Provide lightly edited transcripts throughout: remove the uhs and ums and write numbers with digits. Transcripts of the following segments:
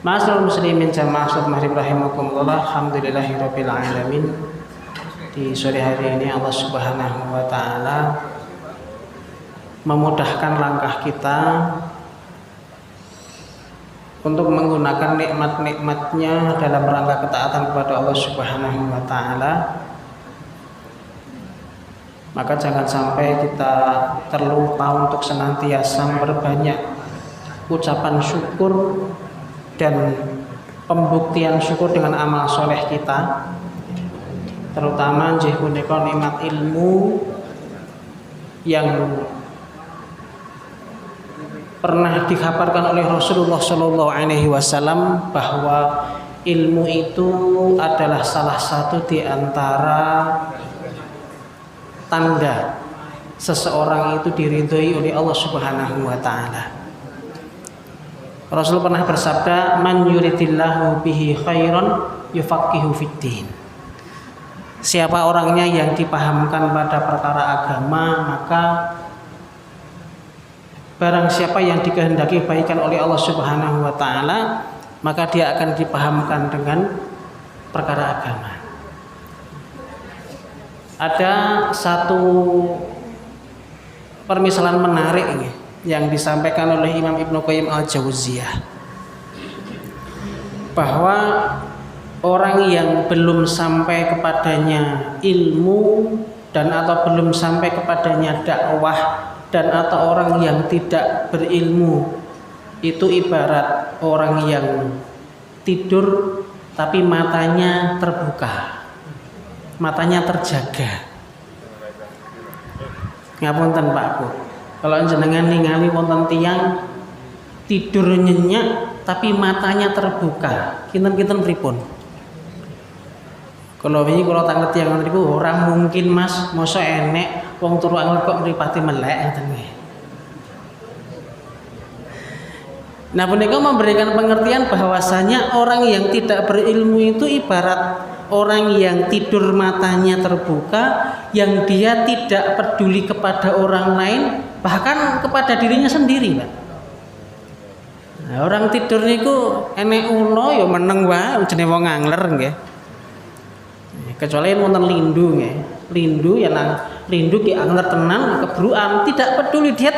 Ma'asyiral muslimin jamaah salat maghrib rahimakumullah. Alhamdulillahirabbil alamin. Di sore hari ini Allah Subhanahu wa taala memudahkan langkah kita untuk menggunakan nikmat-nikmatnya dalam rangka ketaatan kepada Allah Subhanahu wa taala. Maka jangan sampai kita terlupa untuk senantiasa memperbanyak ucapan syukur dan pembuktian syukur dengan amal soleh kita, terutama nggih punika nikmat ilmu yang pernah dikabarkan oleh Rasulullah Shallallahu Alaihi Wasallam bahwa ilmu itu adalah salah satu di antara tanda seseorang itu diridhoi oleh Allah Subhanahu wa taala. Rasul pernah bersabda, "Man yuridillahu bihi khairan yufaqihu fiddin." Siapa orangnya yang dipahamkan pada perkara agama, maka barang siapa yang dikehendaki kebaikan oleh Allah Subhanahu wa taala, maka dia akan dipahamkan dengan perkara agama. Ada satu permisalan menarik ini yang disampaikan oleh Imam Ibnu Qayyim al-Jauziyah, bahwa orang yang belum sampai kepadanya ilmu dan atau belum sampai kepadanya dakwah dan atau orang yang tidak berilmu itu ibarat orang yang tidur tapi matanya terbuka, matanya terjaga. Ngapunten Pak Bu, kalau jenengan ningali wonten tiyang tidur nyenyak tapi matanya terbuka, kinten-kinten pripun? Kalau wingi kula tak ngerti yang ngoten niku ora mungkin Mas, mosok enek wong turu angel kok mripate melek ngoten nggih. Nah, punika memberikan pengertian bahwasanya orang yang tidak berilmu itu ibarat orang yang tidur matanya terbuka, yang dia tidak peduli kepada orang lain, bahkan kepada dirinya sendiri, Pak. Nah, orang tidur niku enek ulo ya meneng wae jenenge wong angler nggih. Kecuali wonten lindu nggih. Lindu ya lindu ki angler tenan kebruan, tidak peduli, dia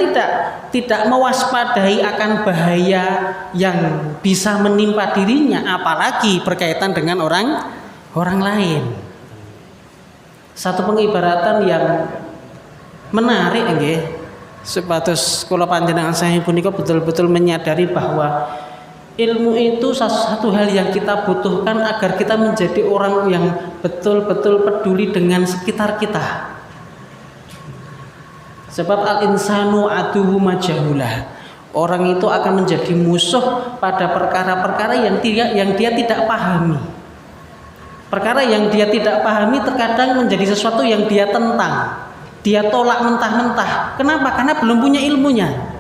tidak mewaspadai akan bahaya yang bisa menimpa dirinya, apalagi berkaitan dengan orang lain. Satu pengibaratan yang menarik nggih. Sepatus kula panjenengan saking punika betul-betul menyadari bahwa ilmu itu satu hal yang kita butuhkan agar kita menjadi orang yang betul-betul peduli dengan sekitar kita. Sebab al-insanu aduwwu majahulah. Orang itu akan menjadi musuh pada perkara-perkara yang dia tidak pahami. Perkara yang dia tidak pahami terkadang menjadi sesuatu yang dia tentang. Dia tolak mentah-mentah. Kenapa? Karena belum punya ilmunya.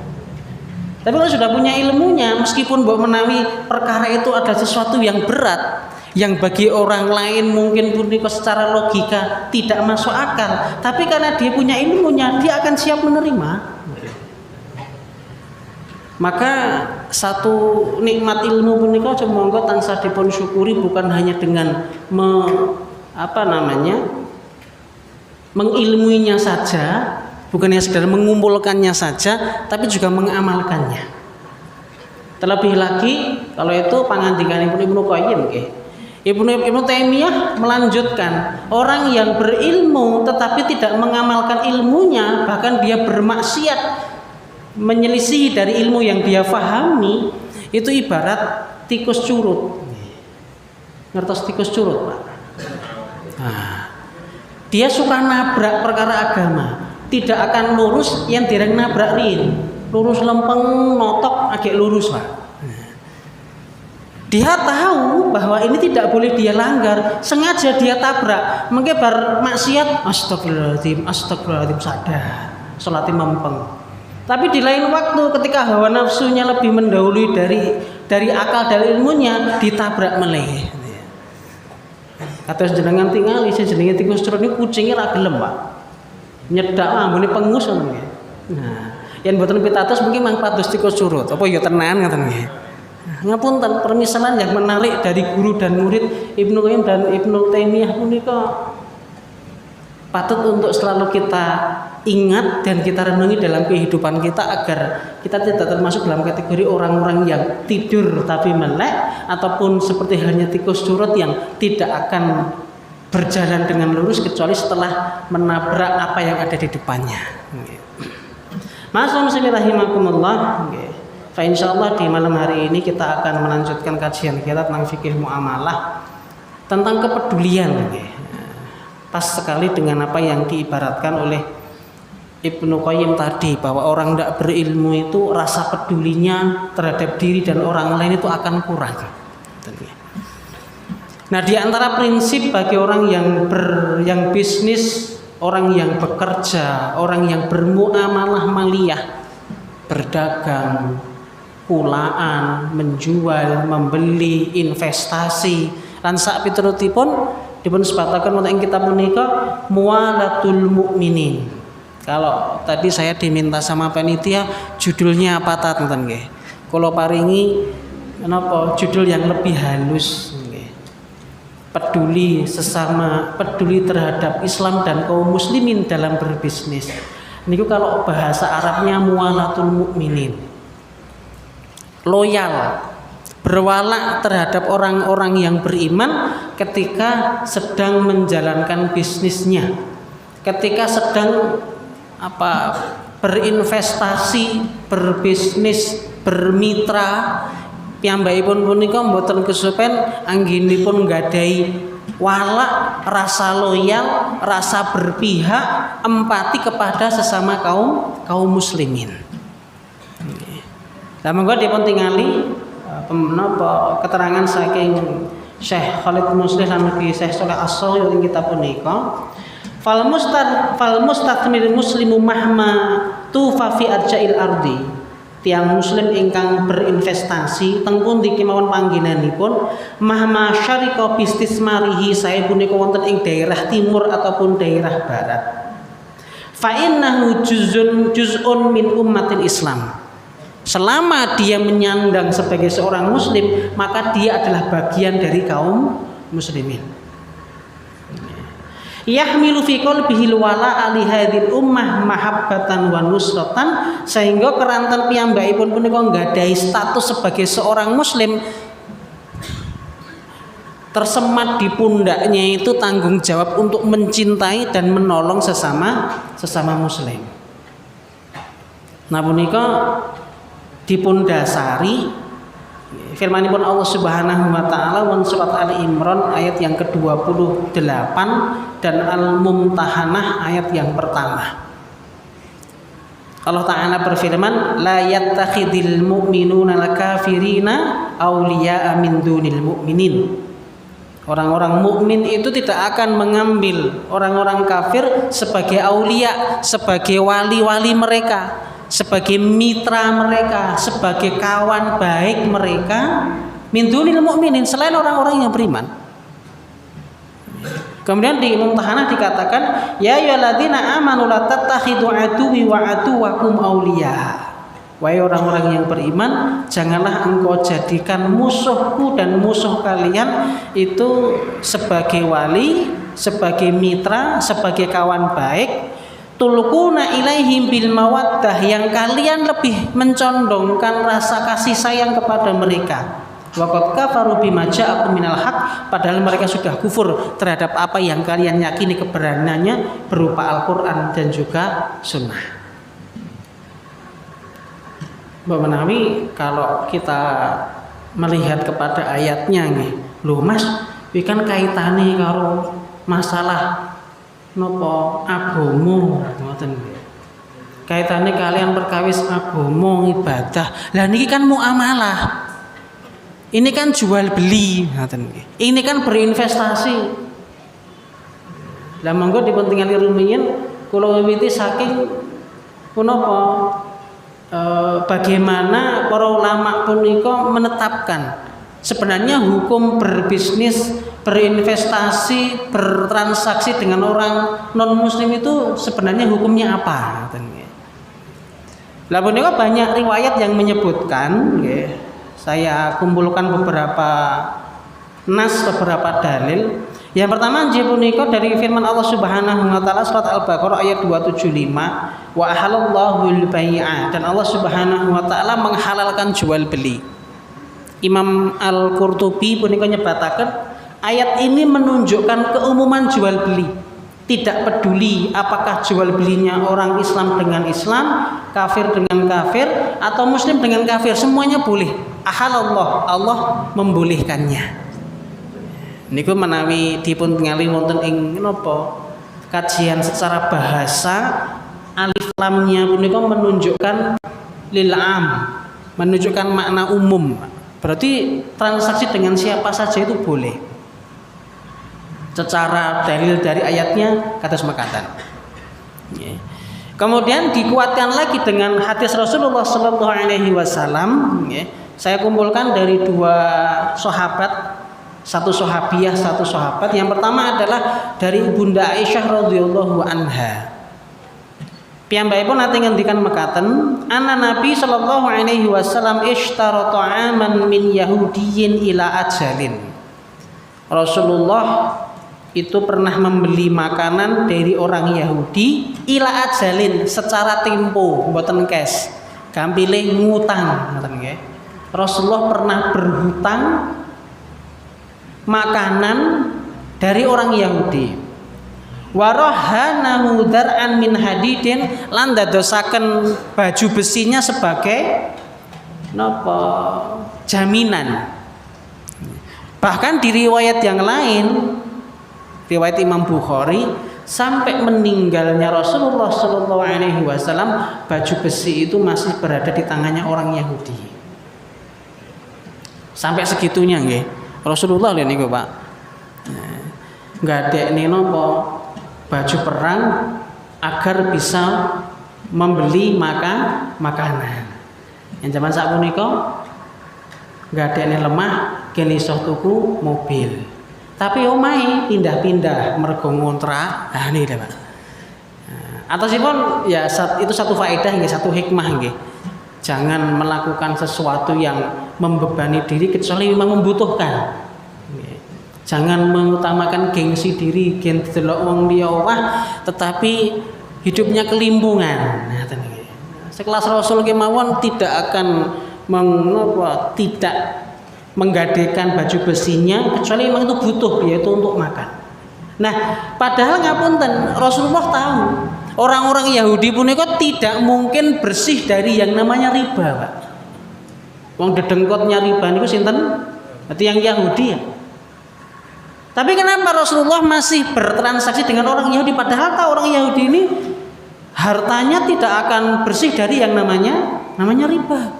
Tapi kalau sudah punya ilmunya, meskipun mbok menawi perkara itu ada sesuatu yang berat, yang bagi orang lain mungkin punika secara logika tidak masuk akal, tapi karena dia punya ilmunya, dia akan siap menerima. Maka satu nikmat ilmu punika monggo tansah dipun syukuri, bukan hanya dengan mengilmuinya saja, bukan hanya sekedar mengumpulkannya saja, tapi juga mengamalkannya. Terlebih lagi kalau itu pangandikanipun Ibnu Qayyim nggih. Ibnu Taimiyah melanjutkan, orang yang berilmu tetapi tidak mengamalkan ilmunya, bahkan dia bermaksiat menyelisihi dari ilmu yang dia fahami, itu ibarat tikus curut. Ngertos tikus curut, Pak? Nah, dia suka nabrak perkara agama, tidak akan lurus yang direng nabrak rin, lurus lempeng notok agak lurus, Pak. Dia tahu bahwa ini tidak boleh dia langgar, sengaja dia tabrak, mengkebar maksiat, astagfirullahaladzim sadar, salate mempeng. Tapi di lain waktu ketika hawa nafsunya lebih mendahului dari akal dan ilmunya, ditabrak meleh. Kados jenengan tingali jenenge tikus curut niku kucinge ra gelem, Pak. Nyedak ambune pengus ngono nggih. Nah, yen mboten pitados mungkin mang pados tikus curut, apa ya tenan ngoten nggih. Ngapunten, permisalan yang menarik dari guru dan murid Ibnu Qayyim dan Ibnu Taimiyah punika patut untuk selalu kita ingat dan kita renungi dalam kehidupan kita agar kita tidak termasuk dalam kategori orang-orang yang tidur tapi melek ataupun seperti halnya tikus curut yang tidak akan berjalan dengan lurus kecuali setelah menabrak apa yang ada di depannya. Masya rahimakumullah. Fa insyaallah di malam hari ini kita akan melanjutkan kajian kita tentang fikih muamalah, tentang kepedulian. Pas sekali dengan apa yang diibaratkan oleh Ibnu Qayyim tadi, bahwa orang tidak berilmu itu rasa pedulinya terhadap diri dan orang lain itu akan kurang. Nah, di antara prinsip bagi orang yang bisnis, orang yang bekerja, orang yang bermuamalah maliyah, berdagang, kulaan, menjual, membeli, investasi, lan sak piturutipun dipun sebataken wonten ing kitab menika muwalatul mukminin. Kalau tadi saya diminta sama panitia judulnya apa ta ngoten nggih. Kula paringi menapa judul yang lebih halus nggih. Peduli sesama, peduli terhadap Islam dan kaum muslimin dalam berbisnis. Niku kalau bahasa Arabnya muwalatul mukminin. Loyal, berwala terhadap orang-orang yang beriman ketika sedang menjalankan bisnisnya, ketika sedang berinvestasi, berbisnis, bermitra. Piyambakipun punika mboten kesupen anggenipun nggadahi wala, rasa loyal, rasa berpihak, empati kepada sesama kaum muslimin. Lah monggo dipun tingali keterangan saking Syekh Khalid Muslih lan ugi Syekh Shalih As-Shaughi ing kitab punika. Fal mustathmir muslimu mahma tufa fi arja'il ardi. Tiang muslim ingkang berinvestasi teng pundi kemawon panggenanipun mahma syarika bistismarihi sae punika wonten ing daerah timur ataupun daerah barat. Fa innahu juz'un min ummatil Islam. Selama dia menyandang sebagai seorang muslim, maka dia adalah bagian dari kaum muslimin. Yahmilu fi qalbihi wala ali hadhil ummah mahabbatan wa nusratan, sehingga keranten piyambakipun punika nggadahi status sebagai seorang muslim, tersemat di pundaknya itu tanggung jawab untuk mencintai dan menolong sesama muslim. Nah punika dipun dasari firmanipun Allah Subhanahu wa taala wan surat Ali Imran ayat yang ke-28 dan Al-Mumtahanah ayat yang pertama. Allah taala berfirman, la yattakhidil mu'minuna al-kafirina awliya'a min dunil mu'minin. Orang-orang mukmin itu tidak akan mengambil orang-orang kafir sebagai aulia, sebagai wali-wali mereka, sebagai mitra mereka, sebagai kawan baik mereka min dunil mu'minin, selain orang-orang yang beriman. Kemudian di Mumtahanah dikatakan ya ayyuhalladzina amanu la tattakhidu aduwwi wa aduwwakum awliya. Wahai orang-orang yang beriman, janganlah engkau jadikan musuhku dan musuh kalian itu sebagai wali, sebagai mitra, sebagai kawan baik. Tulquna ilaihim bil mawaddah, yang kalian lebih mencondongkan rasa kasih sayang kepada mereka. Waqad kafaru bima ja'akum minal haq, padahal mereka sudah kufur terhadap apa yang kalian yakini kebenarannya berupa Al-Qur'an dan juga sunnah. Mbak Menawi, kalau kita melihat kepada ayatnya nih, lho Mas, iki kan kaitane karo masalah nopo agama ngoten. Kaitane kalian perkawis agama ibadah. Lah niki kan muamalah. Ini kan jual beli ngoten nggih. Ini kan berinvestasi. Lah monggo dipun tingali rumiyin kula wiwiti saking punapa bagaimana para ulama punika menetapkan sebenarnya hukum berbisnis, berinvestasi, bertransaksi dengan orang non muslim itu sebenarnya hukumnya apa? Lah punika banyak riwayat yang menyebutkan, Saya kumpulkan beberapa nas, beberapa dalil. Yang pertama nggih punika dari firman Allah Subhanahu wa taala surat Al-Baqarah ayat 275, wa ahallallahu al-bai'a, dan Allah Subhanahu wa taala menghalalkan jual beli. Imam Al-Qurtubi punika nyebataken ayat ini menunjukkan keumuman jual beli. Tidak peduli apakah jual belinya orang Islam dengan Islam, kafir dengan kafir, atau Muslim dengan kafir, semuanya boleh. Ahalallah, Allah membolehkannya. Niku menawi dipun tingali wonten ing napa kajian secara bahasa, alif lamnya punika menunjukkan lil am, menunjukkan makna umum. Berarti transaksi dengan siapa saja itu boleh. Secara dalil dari ayatnya kados mekaten. Kemudian dikuatkan lagi dengan hadis Rasulullah Sallallahu Alaihi Wasallam. Saya kumpulkan dari dua sahabat, satu sahabiah, satu sahabat. Yang pertama adalah dari Bunda Aisyah radhiyallahu anha. Piyambakipun nate ngendikan mekaten, anna Nabi sallallahu alaihi wasallam ishtara ta'aman min Yahudiyyin ila ajalin. Rasulullah itu pernah membeli makanan dari orang Yahudi ila ajalin, secara tempo, mboten cash. Gampile ngutang, ngoten nggih. Rasulullah pernah berhutang makanan dari orang Yahudi. Warahanahu dar'an min hadidin, lan dadosaken baju besinya sebagai napa jaminan. Bahkan di riwayat yang lain, riwayat Imam Bukhari, sampai meninggalnya Rasulullah Sallallahu Alaihi Wasallam baju besi itu masih berada di tangannya orang Yahudi. Sampai segitunya nggih. Rasulullah lho niku Pak. Nggak napa baju perang agar bisa membeli makanan. Yang zaman sapunika nggak lemah gen iso tuku mobil. Tapi omahe pindah-pindah mergo ngontrak. Nah ini Pak. Atasipun ya itu satu faedah nggih, satu hikmah nggih. Jangan melakukan sesuatu yang membebani diri kecuali memang membutuhkan. Jangan mengutamakan gengsi diri, gen delok wong liya wah, tetapi hidupnya kelimbungan. Nah, sekelas Rasul kemawon tidak akan tidak menggadekan baju besinya kecuali memang itu butuh, yaitu untuk makan. Nah, padahal ngapunten, Rasulullah tahu orang-orang Yahudi punika tidak mungkin bersih dari yang namanya riba, Pak. Wong dedengkotnya riba niku sinten? Berarti yang Yahudi ya. Tapi kenapa Rasulullah masih bertransaksi dengan orang Yahudi, padahal tahu orang Yahudi ini hartanya tidak akan bersih dari yang namanya riba.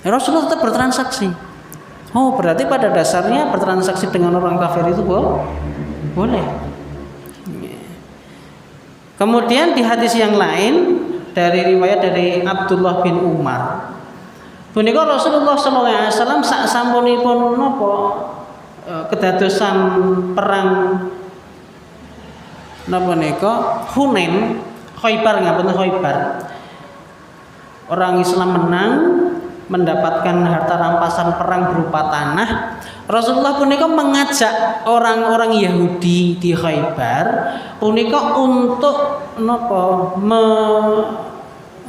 Rasulullah tetap bertransaksi. Oh, berarti pada dasarnya bertransaksi dengan orang kafir itu boleh. Kemudian di hadis yang lain dari riwayat dari Abdullah bin Umar, punika Rasulullah sallallahu alaihi wasallam sak sampunipun napa kedadosan perang napa nika Hunain, Khaibar, ngapunten Khaibar. Orang Islam menang, mendapatkan harta rampasan perang berupa tanah. Rasulullah punika mengajak orang-orang Yahudi di Khaibar punika untuk napa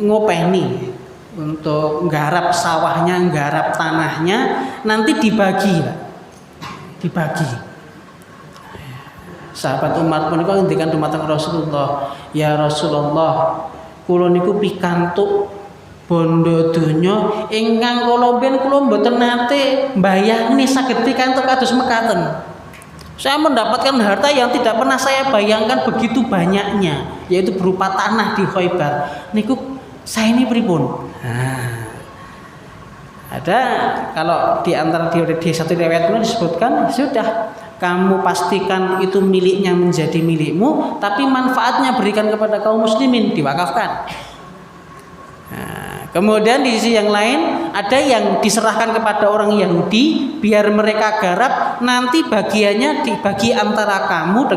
ngopeni, untuk nggarap sawahnya, nggarap tanahnya, nanti dibagi. Sahabat Umar punika ngendikan dumateng Rasulullah, "Ya Rasulullah, kula niku pikantuk bondo donya ingkang kula mboten nate mbayangni saged pikantuk kados mekaten. Saya mendapatkan harta yang tidak pernah saya bayangkan begitu banyaknya, yaitu berupa tanah di Khaibar. Niku saya ini pripun?" Ada kalau di antara di satu riwayat itu disebutkan, sudah kamu pastikan itu miliknya menjadi milikmu, tapi manfaatnya berikan kepada kaum muslimin, diwakafkan. Kemudian di sisi yang lain ada yang diserahkan kepada orang Yahudi biar mereka garap, nanti bagiannya dibagi antara kamu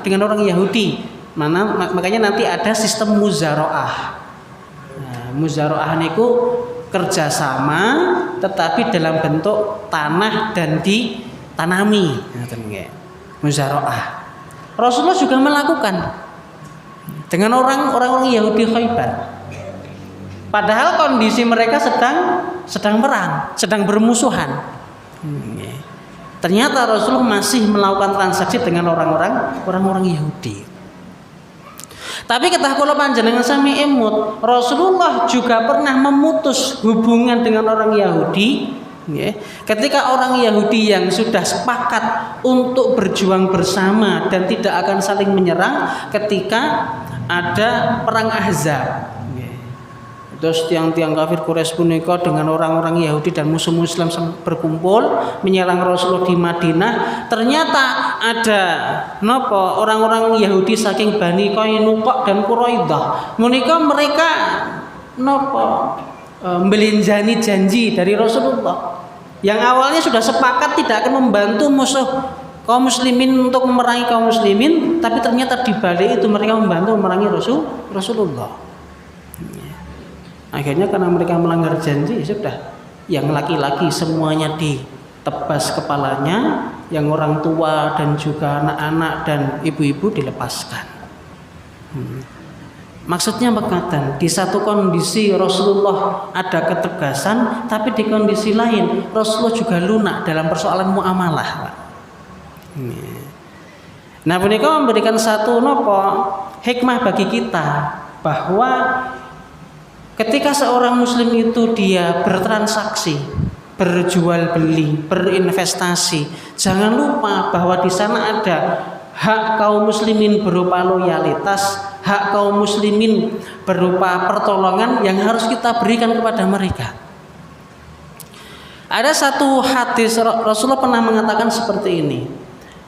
dengan orang Yahudi. Makanya nanti ada sistem muzaroah. Muzaroah niku kerjasama, tetapi dalam bentuk tanah dan ditanami, muzaraah. Rasulullah juga melakukan dengan orang-orang Yahudi Khaybar. Padahal kondisi mereka sedang perang, sedang bermusuhan. Ternyata Rasulullah masih melakukan transaksi dengan orang-orang Yahudi. Tapi ketahuilah panjenengan sami emut, Rasulullah juga pernah memutus hubungan dengan orang Yahudi. Ketika orang Yahudi yang sudah sepakat untuk berjuang bersama dan tidak akan saling menyerang ketika ada perang Ahzab. Terus tiang-tiang kafir Quraisy punika dengan orang-orang Yahudi dan musuh Muslim berkumpul menyerang Rasulullah di Madinah. Ternyata ada orang-orang Yahudi saking Bani Qainuqa dan Quraidah. Mereka melinjani janji dari Rasulullah. Yang awalnya sudah sepakat tidak akan membantu musuh kaum muslimin untuk memerangi kaum muslimin, tapi ternyata di balik itu mereka membantu memerangi Rasulullah. Akhirnya karena mereka melanggar janji, sudah yang laki-laki semuanya ditebas kepalanya, yang orang tua dan juga anak-anak dan ibu-ibu dilepaskan. Maksudnya berkata, di satu kondisi Rasulullah ada ketegasan, tapi di kondisi lain Rasulullah juga lunak dalam persoalan muamalah. Nah, punika memberikan satu hikmah bagi kita bahwa ketika seorang muslim itu dia bertransaksi, berjual beli, berinvestasi, jangan lupa bahwa di sana ada hak kaum muslimin berupa loyalitas, hak kaum muslimin berupa pertolongan yang harus kita berikan kepada mereka. Ada satu hadis Rasulullah pernah mengatakan seperti ini.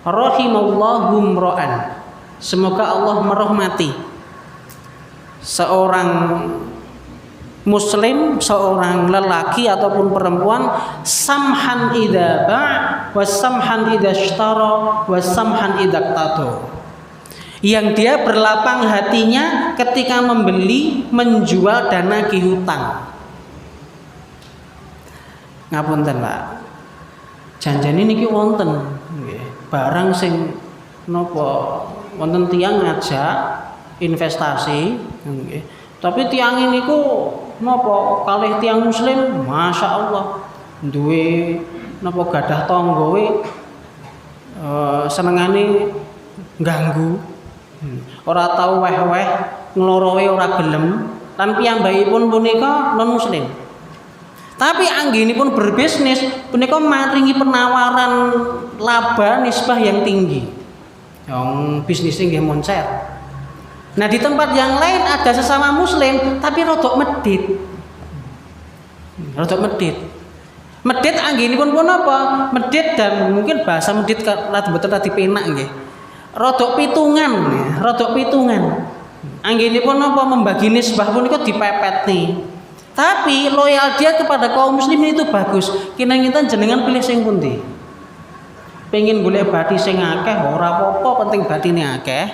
Rahimallahu mra'an. Semoga Allah merahmati seorang muslim, seorang lelaki ataupun perempuan, samhan idza ba' wa samhan idza ishtara wa samhan idza iqtata, yang dia berlapang hatinya ketika membeli, menjual dan nagih hutang. Ngapunten Pak, janjane niki wonten nggih barang sing napa wonten tiyang ngajak investasi nggih, tapi tiyang niku napa kalih tiyang muslim Masya Allah duwe napa gadah tanggowe senengane ganggu, ora tau weh-weh nglorowe ora gelem, lan piyambakipun punika non muslim. Tapi anggenipun berbisnis punika maringi penawaran laba nisbah yang tinggi. Yang bisnisnya nggih moncer. Nah di tempat yang lain ada sesama muslim tapi rodok medit. Rodok medit. Medit anggenipun pun apa? Medit dan mungkin bahasa medit mboten radi penak nggih. Rodok pitungan, rodok pitungan. Anggenipun apa membagi nisbah punika dipepet nih. Tapi loyal dia kepada kaum muslimin itu bagus. Kinten jenengan pilih sing pundi? Pengen golek bathi sing akeh ora apa-apa, penting bathine akeh.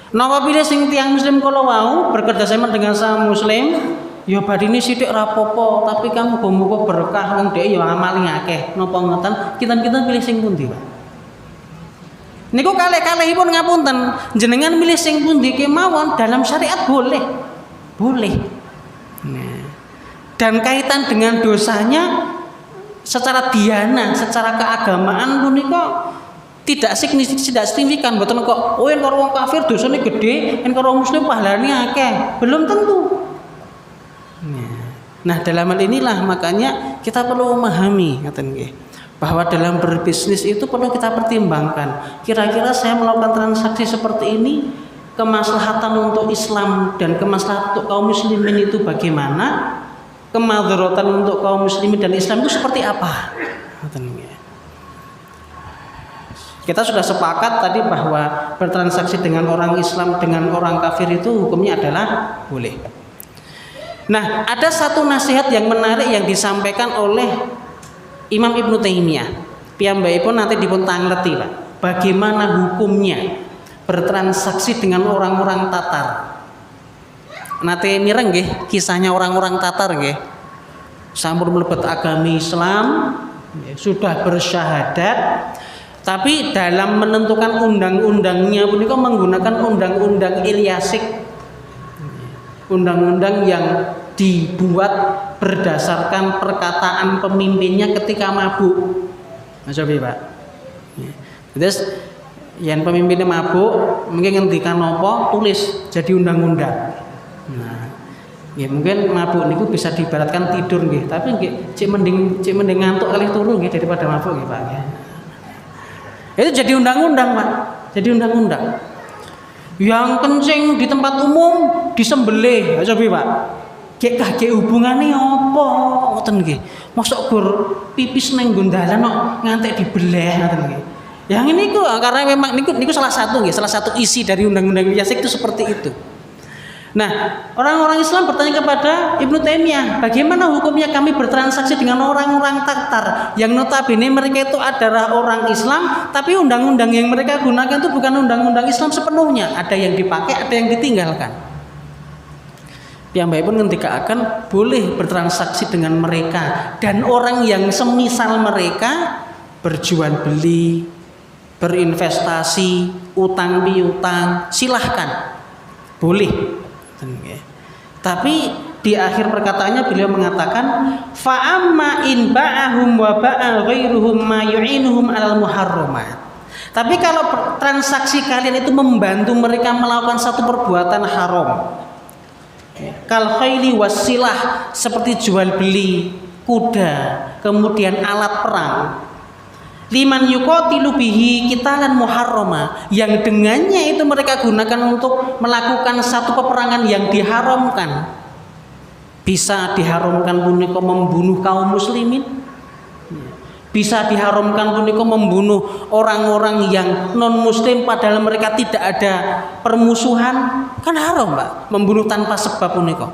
Napa pilih sing tiyang muslim kala wau bekerjasama dengan sama muslim, ya bathine sithik ora apa-apa, tapi kamu muga-muga berkah wong dhek ya amale akeh. Napa ngoten? Kinten pilih sing pundi, Pak? Niku kalih-kalihipun ngapunten, jenengan milih sing pundi kemawon dalam syariat boleh. Boleh. Nah, dan kaitan dengan dosanya secara diana, secara keagamaan punika tidak signifikan. Mboten kok yen karo wong kafir dosane gedhe, yen karo muslim pahalane akeh. Belum tentu. Nah, dalam hal inilah makanya kita perlu memahami ngaten nggih, bahwa dalam berbisnis itu perlu kita pertimbangkan. Kira-kira saya melakukan transaksi seperti ini, kemaslahatan untuk Islam dan kemaslahatan untuk kaum muslimin itu bagaimana? Kemadharatan untuk kaum muslimin dan Islam itu seperti apa? Kita sudah sepakat tadi bahwa bertransaksi dengan orang Islam dengan orang kafir itu hukumnya adalah boleh. Nah, ada satu nasihat yang menarik yang disampaikan oleh Imam Ibnu Taimiyah. Piyambakipun nanti dipun tangleti, Pak. Bagaimana hukumnya bertransaksi dengan orang-orang Tatar? Nate mireng nggih kisahnya orang-orang Tatar nggih. sampun mlebet agama Islam, sudah bersyahadat, tapi dalam menentukan undang-undangnya punika menggunakan undang-undang Ilyasik, undang-undang yang dibuat berdasarkan perkataan pemimpinnya ketika mabuk. Coba Pak. Terus yang pemimpinnya mabuk, mungkin ngendikan apa tulis jadi undang-undang. Nah, ya mungkin mabuk niku bisa diibaratkan tidur nggih, tapi nggih cek mending ngantuk kali turu nggih daripada mabuk nggih Pak. Itu jadi undang-undang Pak, jadi undang-undang. Yang kencing di tempat umum disembelih, coba Pak. Kayak hubungannya apa? Ngoten nggih. Mosok gur pipis nang gondalan kok ngantek dibeleh ngoten nggih. Yang ini kok karena memang niku salah satu nggih, salah satu isi dari undang-undang Ilyasik itu seperti itu. Nah, orang-orang Islam bertanya kepada Ibnu Taimiyah, bagaimana hukumnya kami bertransaksi dengan orang-orang Tatar yang notabene mereka itu adalah orang Islam, tapi undang-undang yang mereka gunakan itu bukan undang-undang Islam sepenuhnya, ada yang dipakai, ada yang ditinggalkan. Piyambakipun ngendikaaken boleh bertransaksi dengan mereka dan orang yang semisal mereka berjual beli, berinvestasi, utang piutang, silahkan, boleh. Tapi di akhir perkataannya beliau mengatakan fa amma in ba'ahum wa ba'a ghairuhum ma yu'inuhum 'alal muharramat. Tapi kalau transaksi kalian itu membantu mereka melakukan satu perbuatan haram, kal khayli wasilah, seperti jual beli kuda, kemudian alat perang, liman yuqatilu bihi qitalan muharrama, yang dengannya itu mereka gunakan untuk melakukan satu peperangan yang diharamkan. Bisa diharamkan punika membunuh kaum muslimin, bisa diharamkan punika membunuh orang-orang yang non muslim padahal mereka tidak ada permusuhan, kan haram Pak membunuh tanpa sebab punika.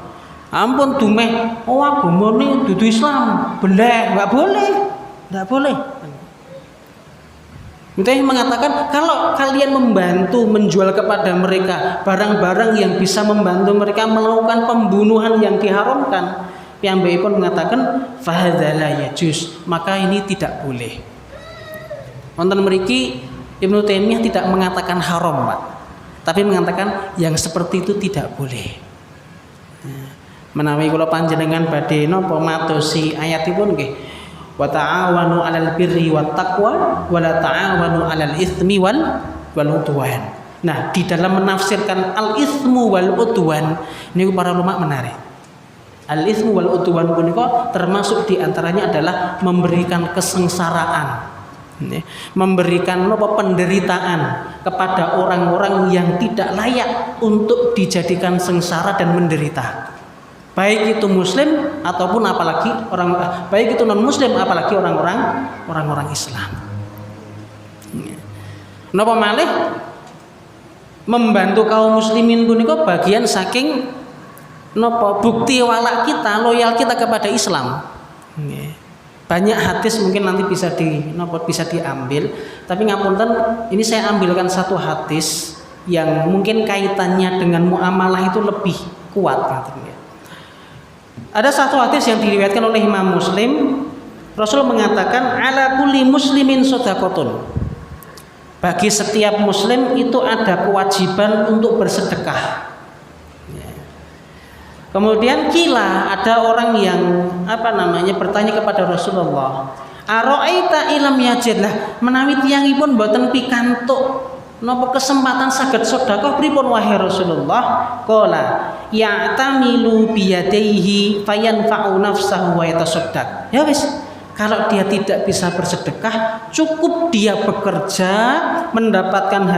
Ampun dumeh agamane dudu Islam, boleh, enggak boleh. Enggak boleh. Intinya mengatakan kalau kalian membantu menjual kepada mereka barang-barang yang bisa membantu mereka melakukan pembunuhan yang diharamkan, piyambakipun mengatakan fahadza la yajuz, maka ini tidak boleh. Wonten mriki Ibnu Taimiyah tidak mengatakan haram Pak, tapi mengatakan yang seperti itu tidak boleh. Menawi kula panjenengan badhe napa matosi ayatipun nggih, wa ta'awanu 'alal birri wat taqwa wa la ta'awanu 'alal itsmi wal udwan. Nah, di dalam menafsirkan al itsmu wal udwan niku para ulama menarik. Al itsmu wal udwan punika termasuk di antaranya adalah memberikan kesengsaraan, memberikan penderitaan kepada orang-orang yang tidak layak untuk dijadikan sengsara dan menderita. Baik itu muslim ataupun apalagi baik itu non muslim apalagi orang-orang Islam. Napa malih membantu kaum muslimin punika bagian saking napa bukti walak kita, loyal kita kepada Islam. Banyak hadis mungkin nanti bisa diambil, tapi ngapunten ini saya ambilkan satu hadis yang mungkin kaitannya dengan muamalah itu lebih kuat katanya. Ada satu hadis yang diriwayatkan oleh Imam Muslim, Rasul mengatakan ala kulli muslimin shadaqatun. Bagi setiap muslim itu ada kewajiban untuk bersedekah. Kemudian kila, ada orang yang bertanya kepada Rasulullah, ara'aita ilam yajidlah, menawi tiyangipun boten pikantuk napa kesempatan saged sedekah pripun wahai Rasulullah? Qala ya'tamilu biyadaihi fayanfa'u nafsahu wa yatasaddaq. Ya wis, kalau dia tidak bisa bersedekah, cukup dia bekerja mendapatkan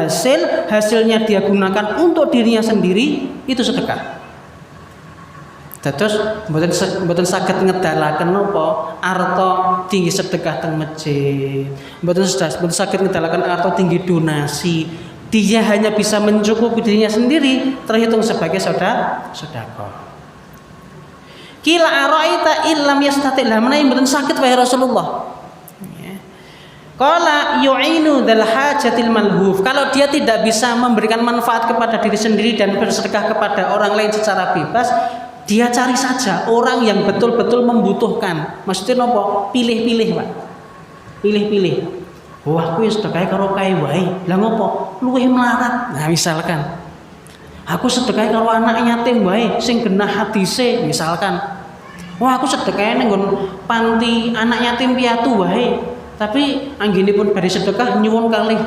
hasilnya dia gunakan untuk dirinya sendiri, itu sedekah. Dados mboten saged ngedalaken napa arta tinggi sedekah teng masjid. Mboten saged ngedalaken arta tinggi donasi. Dia hanya bisa mencukupi dirinya sendiri, terhitung sebagai sedekah. Kila araita illam yastati' la menawi mboten saged wahai Rasulullah. Qala yu'inu dzal hajatil malhuf. Kalau dia tidak bisa memberikan manfaat kepada diri sendiri dan bersedekah kepada orang lain secara bebas, dia cari saja orang yang betul-betul membutuhkan. Maksudnya nopo? Pilih-pilih, Pak. Pilih-pilih. Wah, aku sedekah karo kae wae. Lah ngopo? Luwih melarat. Nah, misalkan aku sedekah karo anak yatim wae sing genah hadise, misalkan. Wah, aku sedekah ning nggon panti anak yatim piatu wae. Tapi anggenipun bari sedekah nyuwun kalih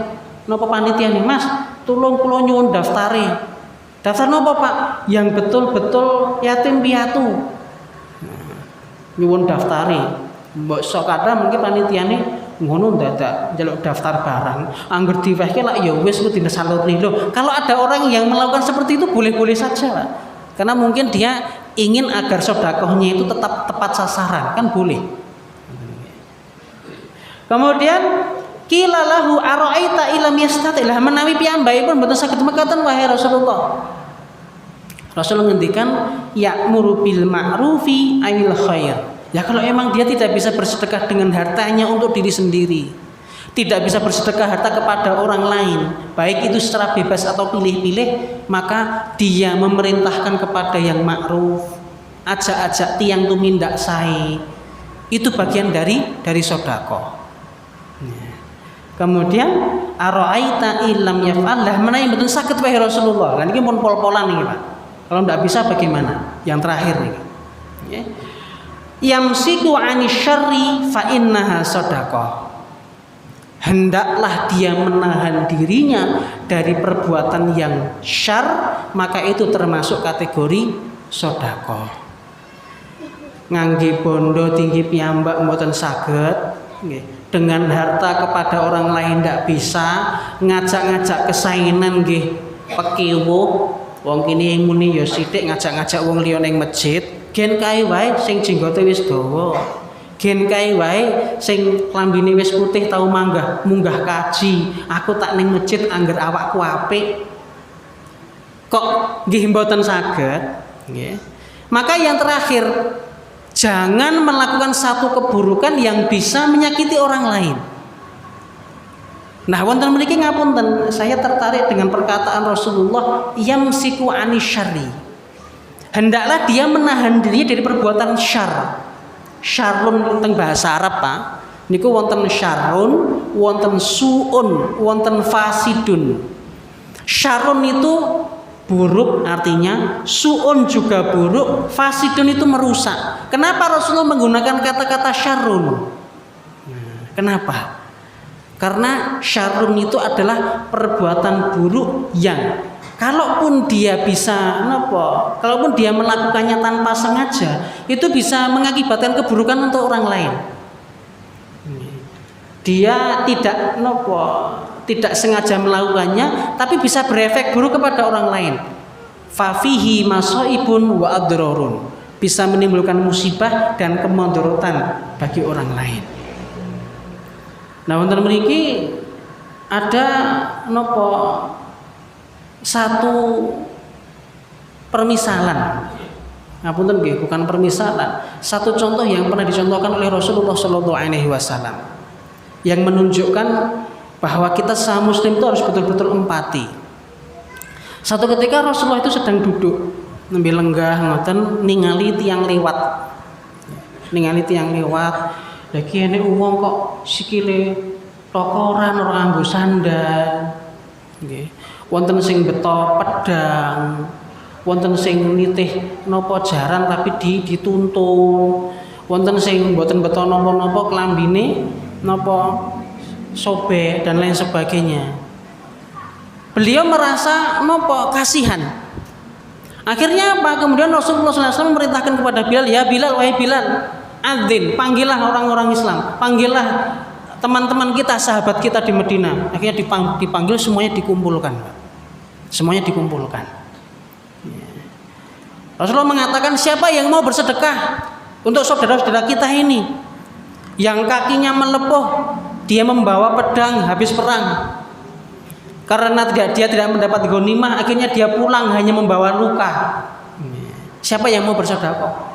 napa panitiane, Mas, tulung kula nyuwun daftare. Daftar napa, Pak? Yang betul-betul yatim piatu. Nyuwun daftare. Mbok sok kada mungkin panitiane ngono dadak njaluk daftar barang. Angger diwehke lak ya wis ku disalurni lho. Kalau ada orang yang melakukan seperti itu boleh-boleh saja, Pak. Karena mungkin dia ingin agar sedekahnya itu tetap tepat sasaran, kan boleh. Kemudian qila lahu ara'aita illam yastati, lah menawi piyambakipun mboten saged mekaten wahai Rasulullah. Rasul ngendikan ya'muru bil ma'rufi awil khair. Ya kalau emang dia tidak bisa bersedekah dengan hartanya untuk diri sendiri, tidak bisa bersedekah harta kepada orang lain, baik itu secara bebas atau pilih-pilih, maka dia memerintahkan kepada yang ma'ruf, ajak-ajak tiang tumindak sae. Itu bagian dari sedekah. Kemudian ara'aita illam yaf'al, lah menawi mboten saged wahai Rasulullah. Lah niki pun pol-polan niki, Pak. Kalau tidak bisa bagaimana? Yang terakhir nih. Ya. Yamsiku 'ani syarri fa innaha shadaqah. Hendaklah dia menahan dirinya dari perbuatan yang syar, maka itu termasuk kategori sedekah. Ngangge bondo tinggi piyambak mboten saged, nggih. Dengan harta kepada orang lain tidak bisa, ngajak-ngajak kesaenan nggih pekiwuh. Wong kene muni ya sithik ngajak-ngajak wong liya ning masjid, gen kae wae sing jenggote wis dawa. Gen kae wae sing klambine wis putih tau munggah kaji. Aku tak ning masjid angger awakku apik. Kok nggih mboten saged, nggih. Maka yang terakhir, jangan melakukan satu keburukan yang bisa menyakiti orang lain. Nah, wonten mriki ngapunten, saya tertarik dengan perkataan Rasulullah yamsiku 'ani syarri. Hendaklah dia menahan diri dari perbuatan syar. Syarrun teng bahasa Arab, Pak. Niku wonten syarrun, wonten suun, wonten fasidun. Syarrun itu buruk artinya, suun juga buruk, fasidun itu merusak. Kenapa Rasulullah menggunakan kata-kata syarrun? Kenapa? Karena syarrun itu adalah perbuatan buruk yang kalaupun dia bisa kalaupun dia melakukannya tanpa sengaja, itu bisa mengakibatkan keburukan untuk orang lain. Dia tidak sengaja melakukannya, tapi bisa berefek buruk kepada orang lain. Fafihi masoibun wa adrorun, bisa menimbulkan musibah dan kemudaratan bagi orang lain. Nah, wonten mriki ada satu permisalan. Ngapunten nggih, bukan permisalan. Satu contoh yang pernah dicontohkan oleh Rasulullah Shallallahu Alaihi Wasallam yang menunjukkan bahwa kita sama muslim itu harus betul-betul empati. Satu ketika Rasulullah itu sedang duduk nembe lenggah ngoten ningali tiang lewat. Lagi ini uang kok sikile tokoran ora nganggo sandal. Nggih. Wonten sing beto pedang, wonten sing nitih napa jaran tapi dituntung. Wonten sing mboten beto napa-napa klambine napa sobek dan lain sebagainya. Beliau merasa kasihan. Akhirnya apa? Kemudian Rasulullah SAW memerintahkan kepada Bilal, ya Bilal, wahai Bilal, adzin, panggillah orang-orang Islam, panggillah teman-teman kita, sahabat kita di Madinah. Akhirnya dipanggil, semuanya dikumpulkan. Rasulullah mengatakan, siapa yang mau bersedekah untuk saudara-saudara kita ini yang kakinya melepuh, dia membawa pedang habis perang, karena dia tidak mendapat ghanimah, akhirnya dia pulang hanya membawa luka. Siapa yang mau bersedekah?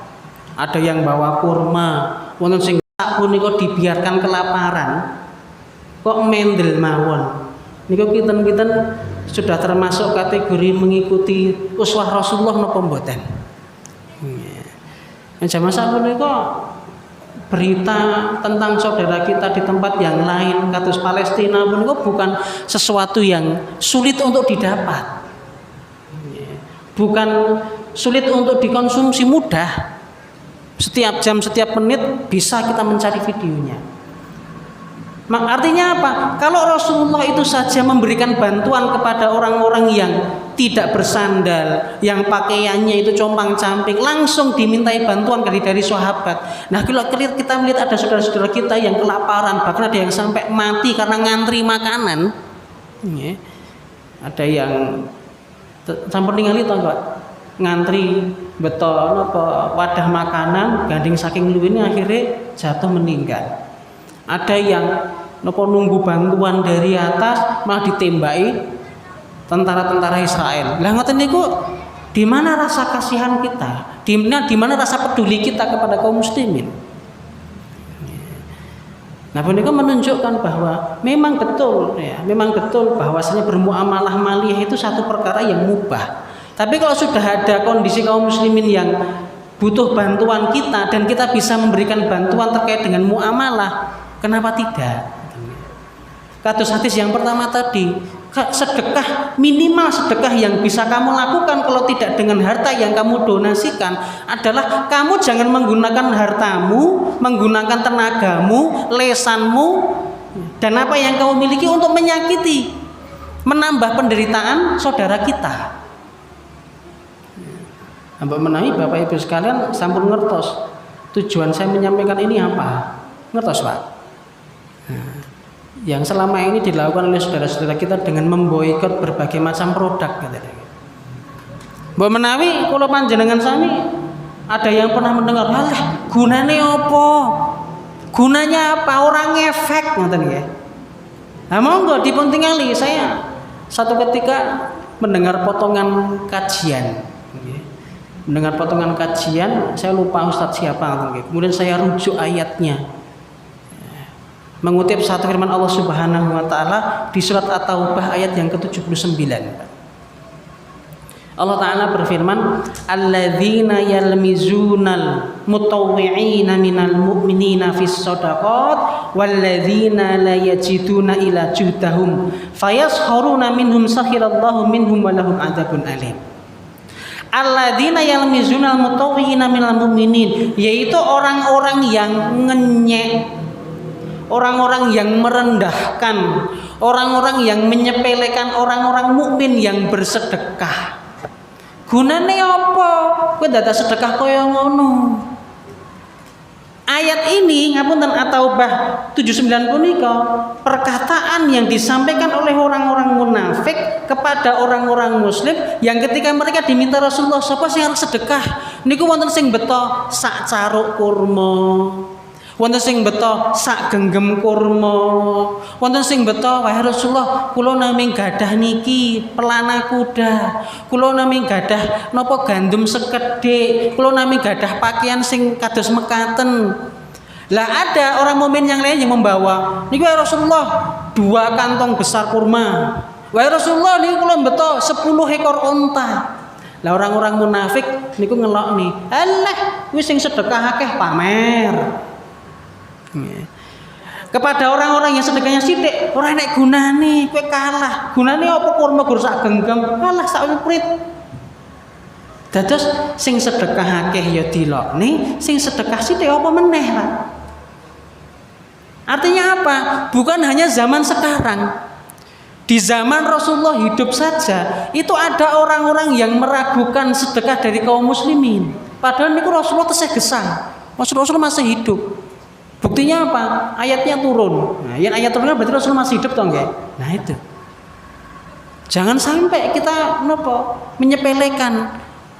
Ada yang bawa kurma, wonten sing punika dibiarkan kelaparan, kok mendel mawon. Niku kinten-kinten sudah termasuk kategori mengikuti uswah Rasulullah napa mboten? Zaman saat menika berita tentang saudara kita di tempat yang lain, kados Palestina menika bukan sesuatu yang sulit untuk didapat. Bukan sulit untuk dikonsumsi, mudah. Setiap jam, setiap menit bisa kita mencari videonya. Artinya apa? Kalau Rasulullah itu saja memberikan bantuan kepada orang-orang yang tidak bersandal, yang pakaiannya itu compang-camping, langsung dimintai bantuan dari sahabat. Nah, kalau kita melihat ada saudara-saudara kita yang kelaparan, bahkan ada yang sampai mati karena ngantri makanan, ya. Ada yang sampun ningali to kok ngantri beton apa wadah makanan gandeng saking luwihne akhirnya jatuh meninggal. Ada yang nunggu bantuan dari atas malah ditembaki tentara-tentara Israel. Lah ngoten niku di mana rasa kasihan kita? Di mana rasa peduli kita kepada kaum muslimin? Nah, punika menunjukkan bahwa memang betul bahwasanya bermuamalah maliyah itu satu perkara yang mubah. Tapi kalau sudah ada kondisi kaum muslimin yang butuh bantuan kita dan kita bisa memberikan bantuan terkait dengan muamalah, kenapa tidak? Kados hadis yang pertama tadi, sedekah, minimal sedekah yang bisa kamu lakukan kalau tidak dengan harta yang kamu donasikan adalah kamu jangan menggunakan hartamu, menggunakan tenagamu, lesanmu, dan apa yang kamu miliki untuk menyakiti, menambah penderitaan saudara kita. Mbak menawi Bapak Ibu sekalian sampun ngertos tujuan saya menyampaikan ini apa? Ngertos Pak? Yang selama ini dilakukan oleh saudara-saudara kita dengan memboikot berbagai macam produk gitu. Mbak menawi kula panjenengan sami ada yang pernah mendengar, "Alah, gunane apa? Gunanya apa? Orang ngefek," ngoten nggih. Nah, monggo dipun tingali. Saya satu ketika mendengar potongan kajian. Mendengar potongan kajian, saya lupa Ustadz siapa ngoten nggih. Kemudian saya rujuk ayatnya. Mengutip satu firman Allah Subhanahu wa taala di surat At-Taubah ayat yang ke-79. Allah taala berfirman, "Alladzina yalmizunal mutawwi'ina minal mu'minina fis shadaqat walladzina la yajiduna ila juhdahum fayasharuna minhum sakhirallahu minhum wa lahum adzabun alim." Alladzina yalmizunal mutawwi'ina minal mu'minin, yaitu orang-orang yang ngenyek, orang-orang yang merendahkan, orang-orang yang menyepelekan orang-orang mukmin yang bersedekah. Gunane apa? Kowe dadak sedekah kaya ngono. Ayat ini ngapunten At-Taubah 79 punika perkataan yang disampaikan oleh orang-orang munafik kepada orang-orang muslim yang ketika mereka diminta Rasulullah sapa sing arep sedekah niku wonten sing beto sak caruk kurma, wonten sing beto sak genggam kurma, wonten sing beto wahai Rasulullah kula namung gadah niki pelana kuda, kula namung gadah napa gandum sekedhik, kula namung gadah pakaian sing kados mekaten. Lah ada orang mukmin yang lain yang membawa niku wahai Rasulullah 2 kantong besar kurma, wahai Rasulullah niku kula beto 10 ekor unta. Lah orang-orang munafik niku ngelok nih, alah wis sing sedekah akeh pamer. Kepada orang-orang yang sedekahnya sithik ora enek gunane, kowe kalah. Gunane apa kurma gur sak genggam, kalah sak uprit. Dados sing sedekah akeh ya dilokne, sing sedekah sithik apa meneh, Pak. Artinya apa? Bukan hanya zaman sekarang. Di zaman Rasulullah hidup saja itu ada orang-orang yang meragukan sedekah dari kaum muslimin. Padahal niku Rasulullah tesih gesang. Rasulullah masih hidup. Buktinya apa? Ayatnya turun. Nah, yang ayat turun berarti Rasul masih hidup toh nggih? Nah itu. Jangan sampai kita menyepelekan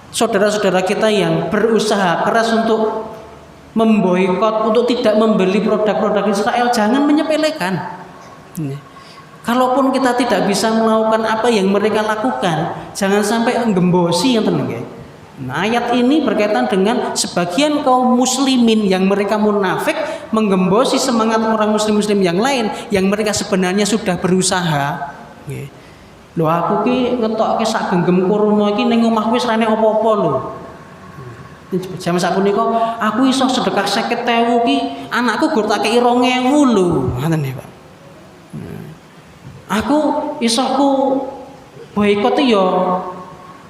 saudara-saudara kita yang berusaha keras untuk memboikot, untuk tidak membeli produk-produk Israel. Jangan menyepelekan. Kalaupun kita tidak bisa melakukan apa yang mereka lakukan, jangan sampai nggembosi yang tenang nggih. Nah, ayat ini berkaitan dengan sebagian kaum muslimin yang mereka munafik menggembosi semangat orang muslim-muslim yang lain yang mereka sebenarnya sudah berusaha. Nggih. Lho aku ki ngetokke sak genggam kurma iki ning omahku wis rene apa-apa lho. Jam sapunika aku iso sedekah 50.000 ki, anakku gur tak kei 2.000 lho, ngoten nggih, Pak. Aku iso ku boikot ya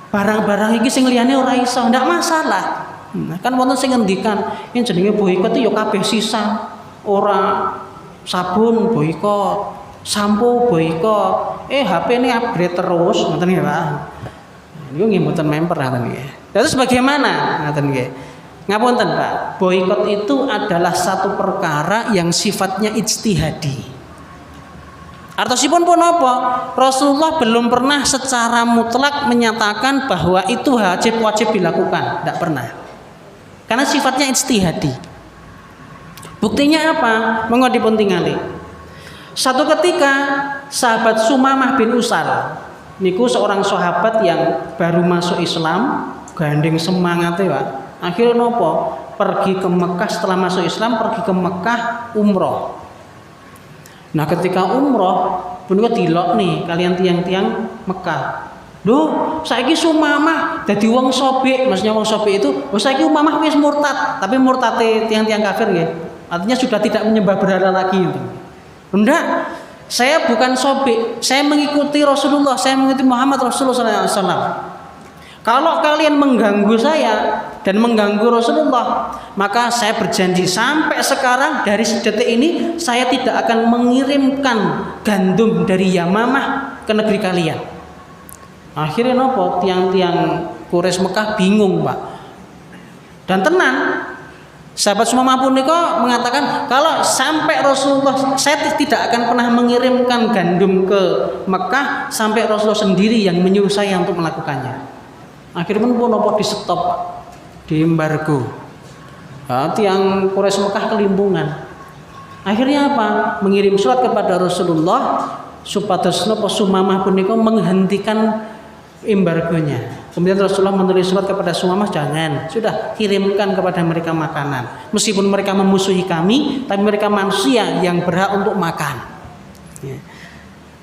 barang-barang iki sing liyane ora iso, ndak masalah. Kan wonten sing ngendikan yen jenenge boikot ya kabeh sisa, ora sabun boikot, sampo boikot, HP ini upgrade terus, ngoten nggih, Pak. Niku nggih mboten memper ngoten nggih. Terus bagaimana? Ngoten nggih. Ngapunten, Pak. Boikot itu adalah satu perkara yang sifatnya ijtihadi. Artosipun pun apa? Rasulullah belum pernah secara mutlak menyatakan bahwa itu wajib dilakukan, tidak pernah. Karena sifatnya ijtihadi. Buktinya apa? Monggo dipun tingali. Satu ketika sahabat Sumamah bin Usal, niku seorang sahabat yang baru masuk Islam, gandeng semangatnya, Pak. Akhirnya nopo? Pergi ke Mekah, setelah masuk Islam pergi ke Mekah umroh. Nah ketika umroh punika dilok nih kalian tiang-tiang Mekah. Duh, saiki Sumamah dadi wong sobek, maksudnya wong sobek itu, saiki Umamah wis murtad, tapi murtate tiang-tiang kafir nggih. Artinya sudah tidak menyembah berhala lagi itu. Enggak, saya bukan sobek, saya mengikuti Rasulullah, saya mengikuti Muhammad Rasulullah SAW. Kalau kalian mengganggu saya dan mengganggu Rasulullah, maka saya berjanji sampai sekarang dari sedetik ini saya tidak akan mengirimkan gandum dari Yamamah ke negeri kalian. Akhirnya nopo tiang-tiang Quraisy Mekah bingung, Pak. Dan tenang, sahabat Sumamah pun mengatakan kalau sampai Rasulullah, saya tidak akan pernah mengirimkan gandum ke Mekah sampai Rasulullah sendiri yang menyuruh saya untuk melakukannya. Akhirnya pun nopo di stop, di embargo. Nah, tiang Quraisy Mekah kelimpungan. Akhirnya apa? Mengirim surat kepada Rasulullah supados nopo Sumamah punika menghentikan embargonya. Kemudian Rasulullah menulis surat kepada Sumamah, jangan, sudah kirimkan kepada mereka makanan. Meskipun mereka memusuhi kami, tapi mereka manusia yang berhak untuk makan.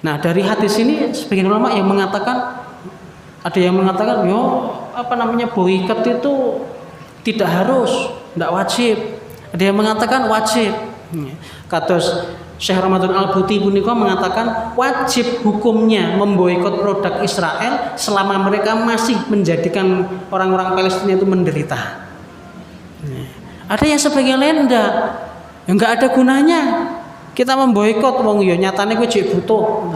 Nah dari hadis ini sebagian ulama yang mengatakan, ada yang mengatakan, boikot itu tidak harus, tidak wajib. Ada yang mengatakan wajib. Kados Syekh Ramadan Al-Buti punika mengatakan wajib hukumnya memboikot produk Israel selama mereka masih menjadikan orang-orang Palestina itu menderita. Ada yang sebagian lain enggak ada gunanya kita memboikot, wong yo nyatane kowe jek butuh.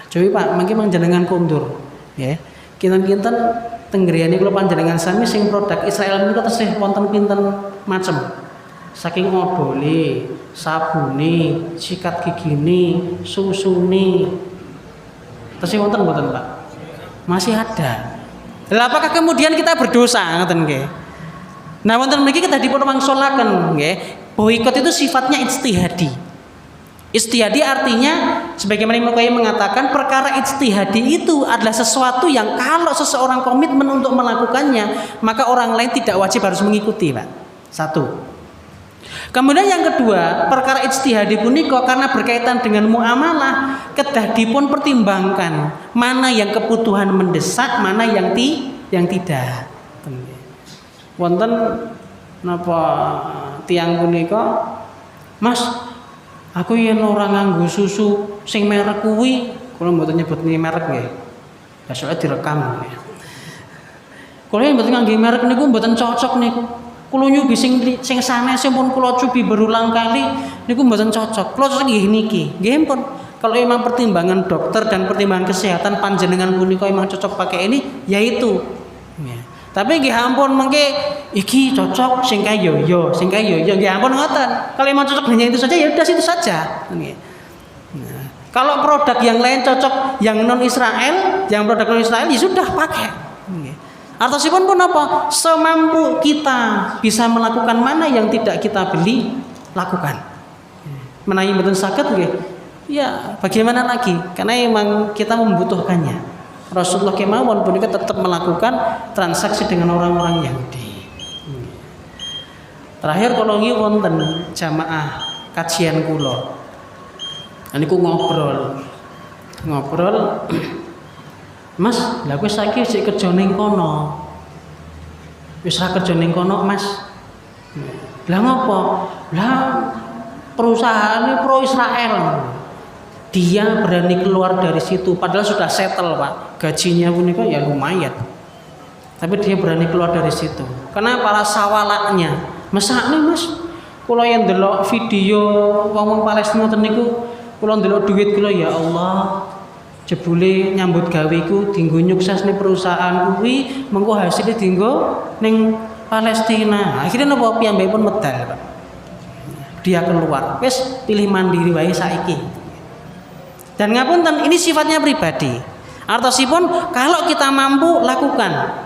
Jowi Pak, mangke panjenengan kondur. Ya, kinten-kinten tenggriane kula panjenengan sami sing produk Israel menika tesih wonten pinten macem. Saking odole, sabune, sikat gigine, susune. Tesih wonten mboten, Pak? Masih ada. Lah apakah kemudian kita berdosa ngoten nggih? Nah, wonten mriki kita dipun wangsulaken nggih. Boikot itu sifatnya ijtihadi. Ijtihadi artinya sebagaimana Imam Qayyim mengatakan perkara ijtihadi itu adalah sesuatu yang kalau seseorang komitmen untuk melakukannya maka orang lain tidak wajib harus mengikuti, Pak. Satu. Kemudian yang kedua, perkara ijtihadi punika karena berkaitan dengan muamalah kedah dipun pertimbangkan mana yang kebutuhan mendesak, mana yang tidak. Wonten napa tiang punika, Mas, aku yen ora nganggo susu sing merek kuwi, kula mboten nyebut merek nggih. Soalnya direkam nggih. Kula yen mboten nganggo merek niku mboten cocok niku. Kula nyubi sing sanes pun kula cubi berulang kali niku mboten cocok. Kula cocok nggih niki. Nggih pun. Kalau memang pertimbangan dokter dan pertimbangan kesehatan panjenengan punika memang cocok pakai ini, yaitu. Ya. Tapi nggih ampun mengke iki cocok sing kae yo, sing kae yo nggih ampun ngoten. Kalau memang cocok hanya itu saja ya udah situ saja. Nah, kalau produk yang lain cocok yang non Israel, yang produk non Israel ya sudah pakai. Artosipun pun apa? Semampu kita bisa melakukan mana yang tidak kita beli, lakukan. Menawi mboten saged nggih. Ya, bagaimana lagi? Karena memang kita membutuhkannya. Rasulullah kemawon punika tetap melakukan transaksi dengan orang-orang Yahudi. Terakhir kalau nggih wonten jamaah kajian kula. Niku ngobrol. Mas, lha kowe saiki sik kerja ning kono. Wis ra kerja ning kono, Mas. Lah ngopo? Lah perusahaannya pro Israel. Dia berani keluar dari situ padahal sudah settle, Pak. Gajinya punika ya lumayan. Tapi dia berani keluar dari situ. Karena para sawalaknya, mesakne Mas, kula yang ndelok video wong Palestina niku, kula ndelok duit kula ya Allah. Jebule nyambut gaweku dienggo nyuksesne perusahaan kuwi, mengko hasilnya dienggo ning Palestina. Akhirnya napa piyambakipun medal, Pak. Dia keluar, wis pilih mandiri wae saiki. Dan ngapunten, ini sifatnya pribadi. Artosipun kalau kita mampu lakukan.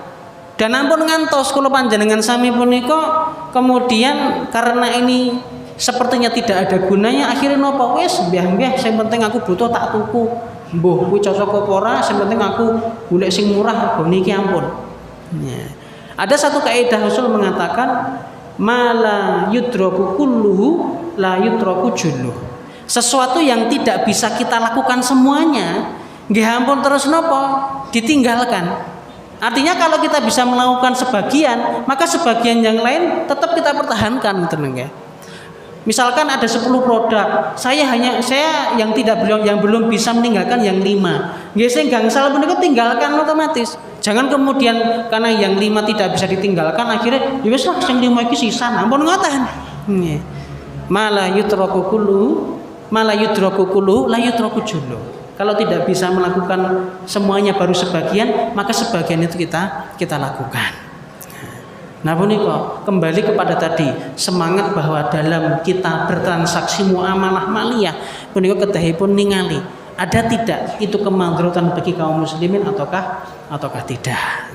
Dan ampun ngantos kula panjenengan sami punika kemudian karena ini sepertinya tidak ada gunanya, akhirnya napa wis mbah-mbah sing penting aku butuh tak tuku. Mbuh kuwi cocok apa ora, sing penting aku golek sing murah regane iki ampun. Ya. Ada satu kaidah usul mengatakan mala yudraku kulluhu la yudraku julluh. Sesuatu yang tidak bisa kita lakukan semuanya, nggih ampun terus napa? Ditinggalkan. Artinya kalau kita bisa melakukan sebagian, maka sebagian yang lain tetap kita pertahankan, gitu nggih. Misalkan ada 10 produk, saya yang belum bisa meninggalkan yang 5. Nggih sing gangsal punika tinggalkan otomatis. Jangan kemudian karena yang 5 tidak bisa ditinggalkan akhirnya ya wis lah sing 5 iki sisa. Ampun ngoten. Nggih. Mala yutraku kullu la yutraku jullu. Kalau tidak bisa melakukan semuanya baru sebagian, maka sebagian itu kita lakukan. Nah punika kembali kepada tadi semangat bahwa dalam kita bertransaksi muamalah maliyah punika kedahipun ningali ada tidak itu kemadharatan bagi kaum muslimin ataukah tidak.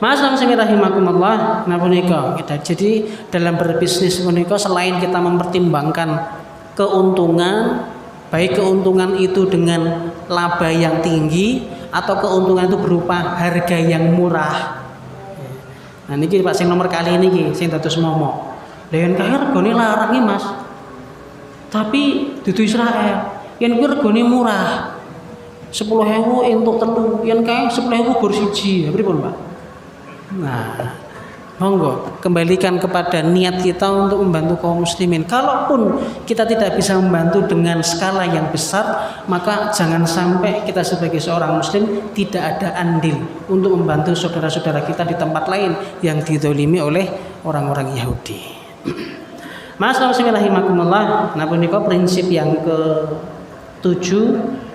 Ma'asyiral muslimin rahimakumullah. Nah punika jadi dalam berbisnis punika selain kita mempertimbangkan keuntungan, baik keuntungan itu dengan laba yang tinggi atau keuntungan itu berupa harga yang murah. Nah niki Pak sing nomor kali ini sing dados momok. Lah yen kaya regane larang iki Mas. Tapi dudu Israel. Yen kuwi regane murah. 10.000 entuk telu, yen kaya 10.000 gur siji. Pripun, Pak? Nah, monggo kembalikan kepada niat kita untuk membantu kaum muslimin. Kalaupun kita tidak bisa membantu dengan skala yang besar, maka jangan sampai kita sebagai seorang muslim tidak ada andil untuk membantu saudara-saudara kita di tempat lain yang dizalimi oleh orang-orang Yahudi. Ma'asyiral muslimin rahimakumullah. Nah punika prinsip yang ke-7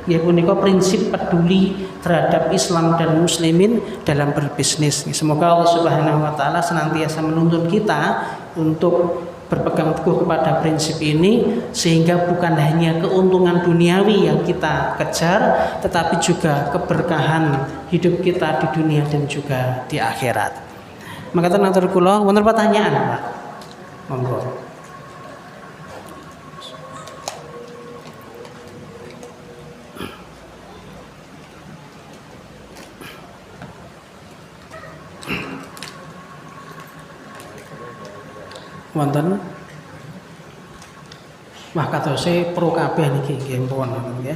yaitu punika prinsip peduli terhadap Islam dan muslimin dalam berbisnis. Semoga Allah Subhanahu wa taala senantiasa menuntun kita untuk berpegang teguh kepada prinsip ini sehingga bukan hanya keuntungan duniawi yang kita kejar tetapi juga keberkahan hidup kita di dunia dan juga di akhirat. Maka tenatur kula wonten pertanyaan, Pak. Monggo. Wonten wah katose pro kabeh niki nggih pun nggih.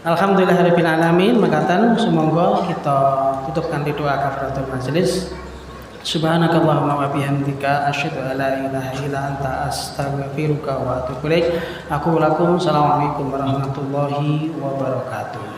Alhamdulillahirabbil alamin. Makaten semoga kita tutup kanthi doa kafaratul majelis. Subhanakallahumma wa bihamdika asyhadu an la ilaha illa anta astaghfiruka wa atubu ilaik. Aku lakum assalamualaikum warahmatullahi wabarakatuh.